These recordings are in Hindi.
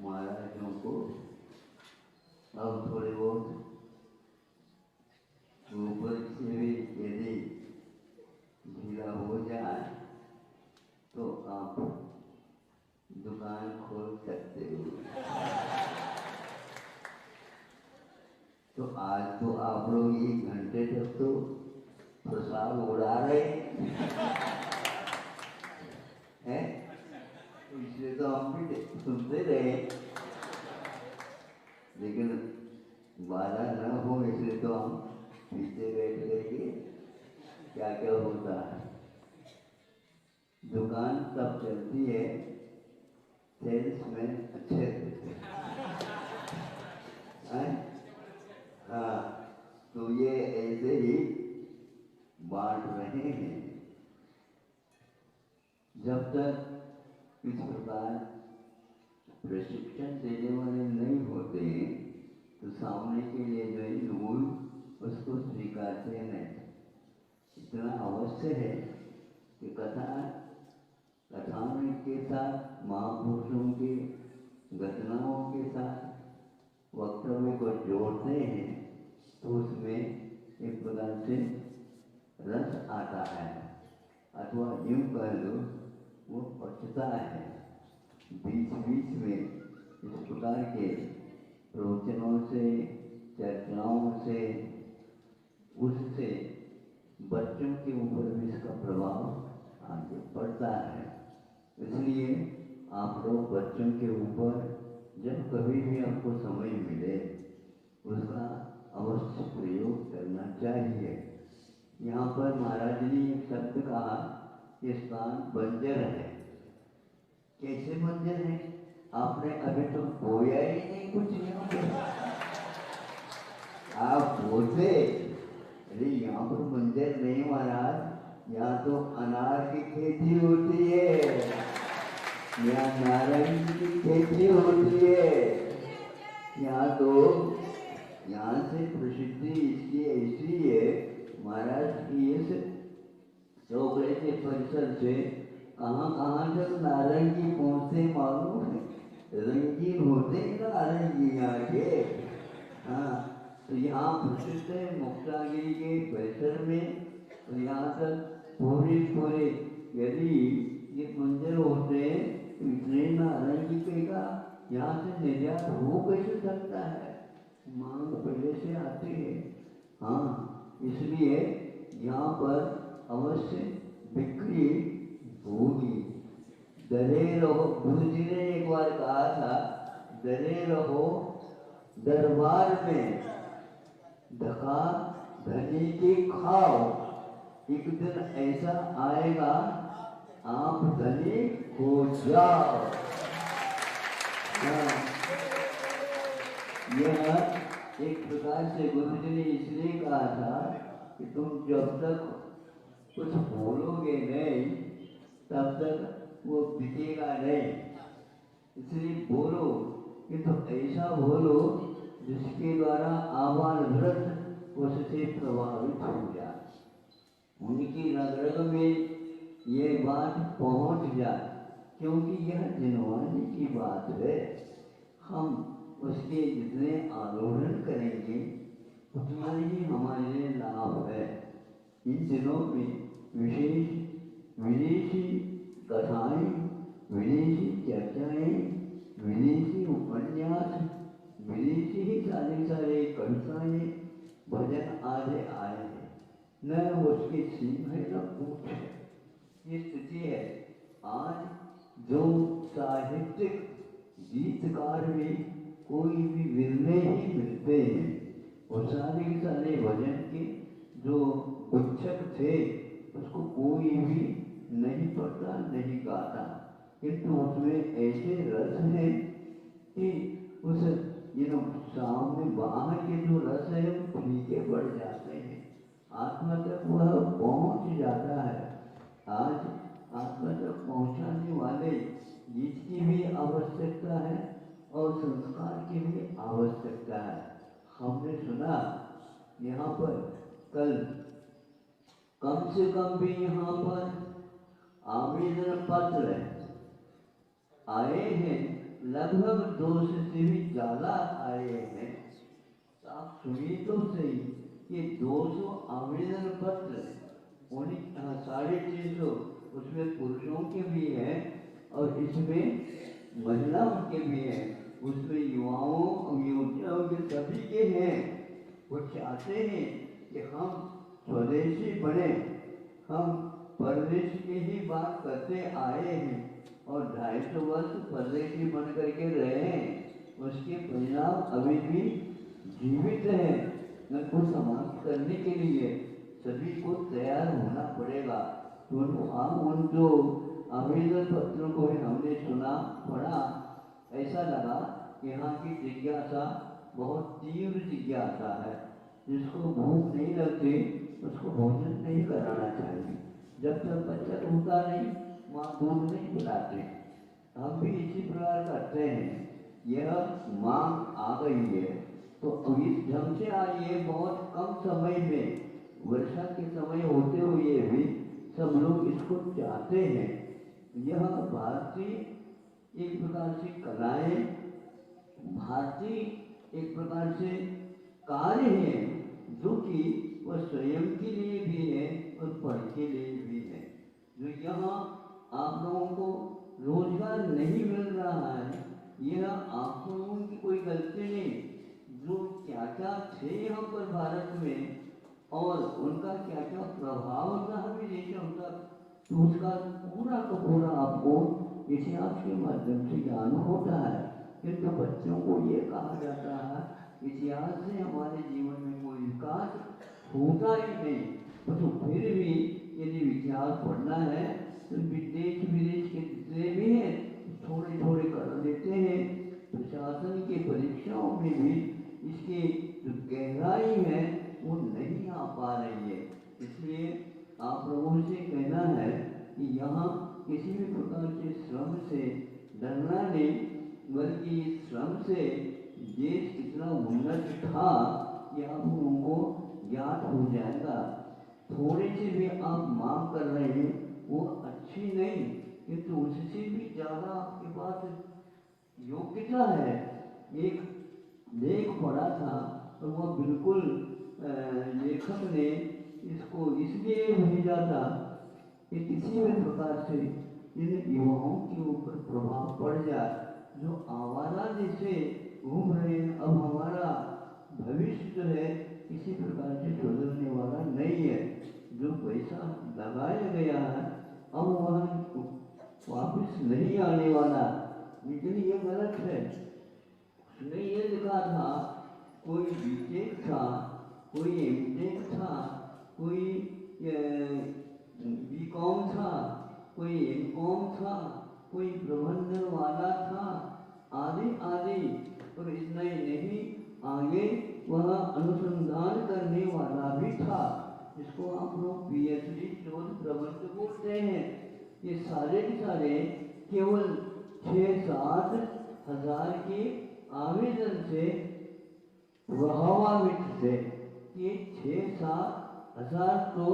महाराजों को अब थोड़े बहुत ऊपर से भी यदि ढीला हो जाए तो आप दुकान खोल सकते हो। तो आज तो आप लोग 1 घंटे तक तो प्रसाद उड़ा रहे हैं, इसलिए तो हम भी सुनते रहे, लेकिन बाधा न हो इसलिए तो हम पीछे बैठ करके क्या क्या होता है। दुकान तब चलती है सेल्समैन अच्छे होते हैं। हाँ, तो ये ऐसे ही बांट रहे हैं। जब तक इस प्रकार प्रशिक्षण देने वाले नहीं होते तो सामने के लिए जो है लोग उसको स्वीकारते नहीं। इतना अवश्य है कि कथाओं के साथ, महापुरुषों के घटनाओं के साथ वक्तव्य को जोड़ते हैं तो उसमें एक प्रकार से रस आता है, अथवा यूं कह लो वो पचता है। बीच बीच में इस प्रकार के प्रवचनों से, चर्चाओं से, उससे बच्चों के ऊपर भी इसका प्रभाव आगे पड़ता है। इसलिए आप लोग बच्चों के ऊपर जब कभी भी आपको समय मिले उसका अवश्य प्रयोग करना चाहिए। यहाँ पर महाराज ने एक शब्द कहा कि स्थान बंजर है। कैसे बंजर है? आपने अभी तो बोया ही नहीं कुछ यहाँ पे। आप बोलते अरे यहाँ पर बंजर नहीं महाराज, यहाँ तो अनार की खेती होती है, यहाँ नारंगी की खेती होती है, यहाँ तो यहाँ से प्रसिद्धि इसकी ऐसी है महाराज की इस चौकड़े के परिसर से कहाँ कहाँ तक नारंगी पहुँचते मालूम है। रंगीन होते हैं नारंगी यहाँ के। हाँ, तो यहाँ प्रसिद्ध है मुक्तागिरी के परिसर में। तो यहाँ तक पूरे यदि ये मंदिर होते तो इतने नारंगी का यहाँ से निर्यात हो कैसे सकता है? मांग पहले से आती है। हाँ, इसलिए यहाँ पर अवश्य बिक्री होगी। डरे रहो, गुरु जी ने एक बार कहा था, डरे रहो दरबार में, धका धनी की खाओ, एक दिन ऐसा आएगा आप धनी हो जाओ। यह एक प्रकार से गुरु जी ने इसलिए कहा था कि तुम जब तक कुछ बोलोगे नहीं तब तक वो बिकेगा नहीं। इसलिए बोलो, किंतु ऐसा बोलो जिसके द्वारा आवाज व्रत उससे प्रभावित हो जाए, उनकी रग रग में ये बात पहुंच जाए, क्योंकि यह जिनवानी की बात है। हम उसके जितने आरोहण करेंगे उतना ही हमारे लिए लाभ है। इन दिनों में विशेष विदेशी कथाएं, विदेशी चर्चाएं, विदेशी उपन्यास, विदेशी ही सारे कविताएं, भजन आदि आए हैं। न उसकी सीम है न पूछ है। ये स्थिति है। आज जो साहित्यिक गीतकार भी कोई भी विरले ही मिलते हैं, और सारे भजन के जो गुच्छक थे उसको कोई भी नहीं पढ़ता, नहीं गाता, किंतु उसमें ऐसे रस है कि उस सामने बाहर के जो रस है वो फीके पड़ जाते हैं, आत्मा तक वह पहुंच जाता है। आज आत्मा तक पहुंचाने वाले गीत की भी आवश्यकता है और संस्कार की भी आवश्यकता है। हमने सुना यहाँ पर कल कम से कम भी यहाँ पर आवेदन पत्र आए हैं लगभग 200 से भी ज़्यादा आए हैं। आप सुनिए तो सही, ये 200 आवेदन पत्र, उन्हीं 650 उसमें पुरुषों के भी हैं और इसमें महिलाओं के भी हैं, उसमें युवाओं और युवतियों के सभी के हैं। वो चाहते हैं कि हम स्वदेशी बने, हम परदेश की ही बात करते आए हैं और 250 वर्ष परदेशी बन करके रहे हैं, उसके परिणाम अभी भी जीवित है। उनको समाप्त करने के लिए सभी को तैयार होना पड़ेगा। तो उन जो आवेदन पत्रों को भी हमने सुना पढ़ा, ऐसा लगा कि यहाँ की जिज्ञासा बहुत तीव्र जिज्ञासा है। जिसको भूख नहीं लगती उसको भोजन नहीं कराना चाहिए। जब तक बच्चा उठता नहीं, माँ दूध नहीं पिलाते। हम भी इसी प्रकार करते हैं। यह मांग आ गई है तो इस ढंग से आई है। बहुत कम समय में, वर्षा के समय होते हुए भी सब लोग इसको चाहते हैं। यह भारतीय एक प्रकार से कलाएं, भारतीय एक प्रकार से कार्य है जो कि वह स्वयं के लिए भी है और पर के लिए भी है। जो यहाँ आप लोगों को रोजगार नहीं मिल रहा है, यह आप लोगों की कोई गलती नहीं। जो क्या क्या थे यहाँ पर भारत में और उनका क्या क्या प्रभाव रहा विदेशों तक, तो उसका पूरा का पूरा आपको इतिहास के माध्यम से ज्ञान होता है। किंतु बच्चों को ये कहा जाता है इतिहास से हमारे जीवन में कोई विकास होता ही नहीं। तो फिर भी यदि इतिहास पढ़ना है तो देश विदेश के जितने भी हैं थोड़े थोड़े कर लेते हैं। प्रशासन की परीक्षाओं में भी इसकी जो गहराई है वो नहीं आ पा रही है। इसलिए आप लोगों से कहना है कि यहाँ किसी भी प्रकार के श्रम से डरना नहीं, बल्कि श्रम से देश कितना उन्नत था ये आप लोगों को ज्ञात हो जाएगा। थोड़ी सी भी आप मांग कर रहे हैं वो अच्छी नहीं, किंतु उससे भी ज़्यादा आपके पास योग्यता है। एक लेख पढ़ा था और वह बिल्कुल लेखक ने इसको इसलिए भेजा था कि किसी भी प्रकार से इन युवाओं के ऊपर प्रभाव पड़ जाए जो आवारा जैसे घूम रहे हैं। अब हमारा भविष्य जो है किसी प्रकार से सुधरने वाला नहीं है। जो पैसा लगाया गया है अब वह वापस नहीं आने वाला, लेकिन ये गलत है। उसने ये लिखा था कोई बीटेक था, कोई एमटेक था, कोई बीकॉम था, कोई एमकॉम था, कोई प्रबंधन वाला था, आदि आदि। और इतना ही नहीं, आगे वह अनुसंधान करने वाला भी था, जिसको आप लोग पीएचडी शोध प्रबंध बोलते हैं। ये सारे के सारे केवल 6-7 हजार के आवेदन से प्रभावित थे। ये 6-7 हजार तो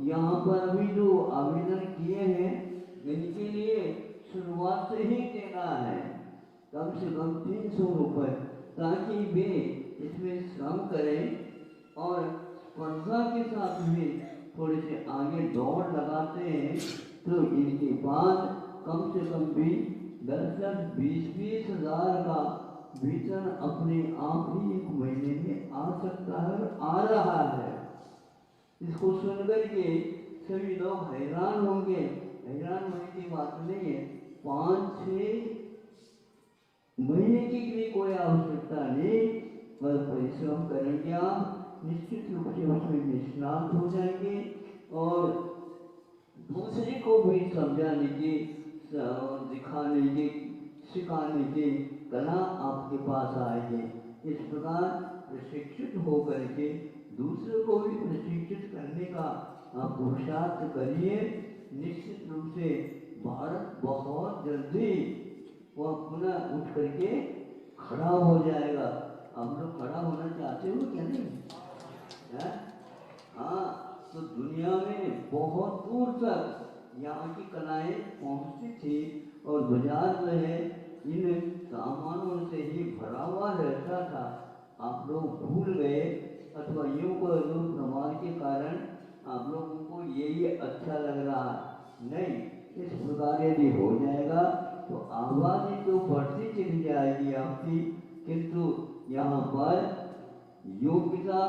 यहाँ पर अभी जो आवेदन किए हैं इनके लिए शुरुआत से ही देना है कम से कम 300 रुपये, ताकि वे इसमें श्रम करें और स्पर्धा के साथ में थोड़े से आगे दौड़ लगाते हैं तो इनके बाद कम से कम भी 10-20 हजार का वेतन अपने आप ही एक महीने में आ सकता है और आ रहा है। इसको सुनकर के सभी लोग हैरान होंगे। हैरान होने की बात नहीं है। 5-6 महीने की भी कोई आवश्यकता नहीं, बस परिश्रम करेंगे आप, निश्चित रूप से उसमें निष्णात हो जाएंगे और दूसरे को भी समझाने की, दिखाने की, सिखाने की कला आपके पास आएगी। इस प्रकार प्रशिक्षित होकर के दूसरे को भी प्रशिक्षित करने का आप पुरुषार्थ करिए। निश्चित रूप से भारत बहुत जल्दी वह पुनः उठ करके खड़ा हो जाएगा। आप लोग खड़ा होना चाहते हो क्या नहीं? हाँ, तो दुनिया में बहुत दूर तक यहाँ की कलाएं पहुँचती थी और बाजार जो है इन सामानों से ही भरा हुआ रहता था, आप लोग भूल गए, अथवा यूं कह लो समाज के कारण आप लोगों को यही अच्छा लग रहा नहीं। इस प्रकार यदि हो जाएगा तो आबादी तो बढ़ती चली जाएगी आपकी, किंतु यहाँ पर योग्यता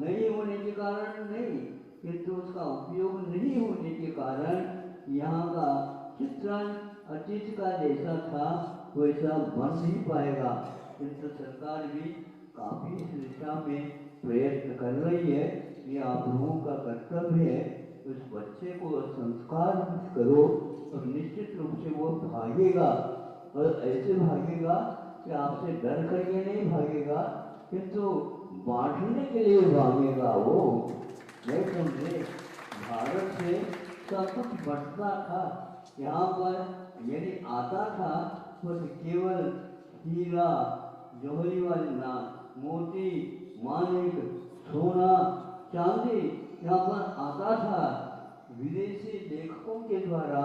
नहीं होने के कारण नहीं, किंतु उसका उपयोग नहीं होने के कारण यहाँ का चित्रण अतीत का जैसा था वैसा बन नहीं पाएगा। किंतु सरकार भी काफी इस दिशा में प्रयत्न कर रही है। ये आप लोगों का कर्तव्य है, उस बच्चे को संस्कार करो और निश्चित रूप से वो भागेगा, और ऐसे भागेगा कि आपसे डर करके नहीं भागेगा, किंतु बांटने के लिए भागेगा। वो नहीं समझे, भारत से सब कुछ बंटता था, यहाँ पर यदि आता था तो केवल हीरा जौहरी वाला मोती मानिक सोना चांदी यहाँ पर आता था। विदेशी लेखकों के द्वारा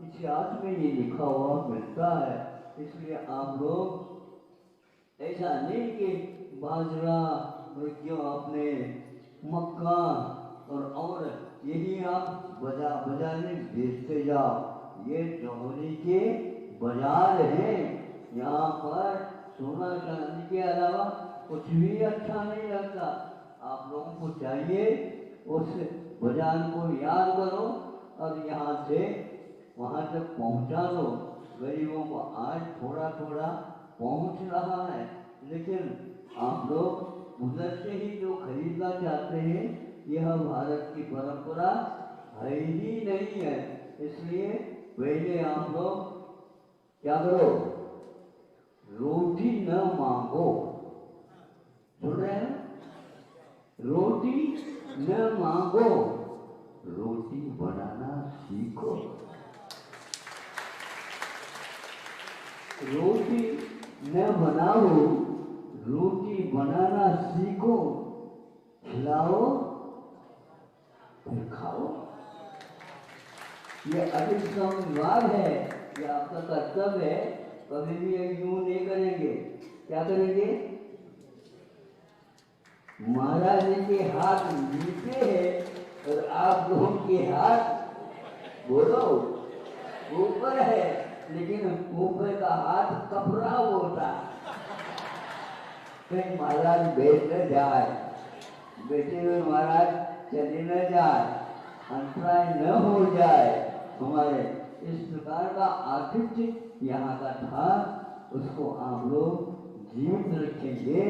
इतिहास में ये लिखा हुआ मिलता है। इसलिए आप लोग ऐसा नहीं कि बाजरा और क्यों आपने मक्का और यही आप बाजार में बेचते जाओ। ये जौहरी के बाजार हैं, यहाँ पर सोना चांदी के अलावा कुछ भी अच्छा नहीं लगता। आप लोगों को चाहिए उस बाजार को याद करो और यहाँ से वहाँ तक पहुँचा दो। गरीबों को आज थोड़ा थोड़ा पहुँच रहा है, लेकिन आप लोग उधर से ही जो खरीदना चाहते हैं, यह भारत की परंपरा है ही नहीं है। इसलिए पहले आप लोग क्या करो, रोटी न मांगो। सुन रहे हैं? रोटी न मांगो, रोटी बनाना सीखो। रोटी न बनाओ, रोटी बनाना सीखो। खिलाओ फिर खाओ। ये अति संवाद है, ये आपका कर्तव्य है। कभी भी यूं नहीं करेंगे। क्या करेंगे? महाराज के हाथ नीचे है और आप लोगों के हाथ बोलो ऊपर है, लेकिन ऊपर का हाथ कपड़ा होता। कहीं महाराज बैठ न जाए, बैठे हुए महाराज चले न जाए, अंतराय न हो जाए हमारे। इस प्रकार का आतिथ्य यहाँ का था, उसको आप लोग जीवित रखेंगे।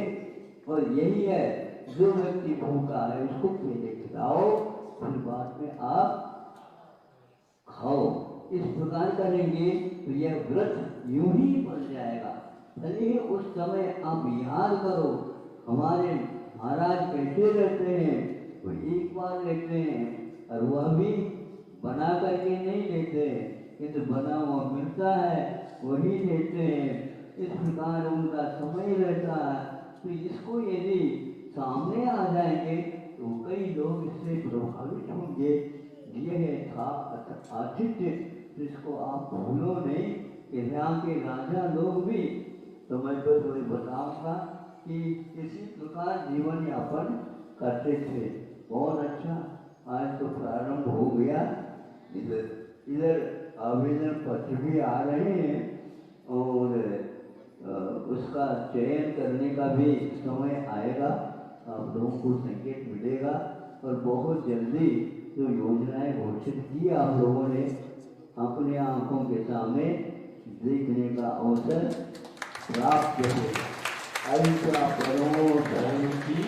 और यही है, जो व्यक्ति भूखा है उसको पहले खिलाओ, फिर बाद में आप खाओ। इस प्रकार करेंगे तो यह व्रत यूं ही बन जाएगा। चलिए उस समय आप याद करो, हमारे महाराज कैसे रहते हैं। वो एक बार लेते हैं और वह भी बना करके नहीं लेते हैं, किंतु बना हुआ मिलता है वही लेते हैं। इस प्रकार उनका समय रहता है। तो इसको यदि सामने आ जाएंगे तो कई लोग इससे प्रभावित होंगे। यह था आतिथ्य, जिसको आप भूलो नहीं। कि यहाँ के राजा लोग भी समय पर थोड़ी बताऊंगा कि इसी प्रकार जीवन यापन करते थे। बहुत अच्छा, आज तो प्रारंभ हो गया। इधर आवेदन पत्र भी आ रहे हैं और उसका चयन करने का भी समय आएगा। आप लोगों को संकेत मिलेगा और बहुत जल्दी जो योजनाएं घोषित की आप लोगों ने अपने आंखों के सामने देखने का अवसर प्राप्त हो। ऐसा करो की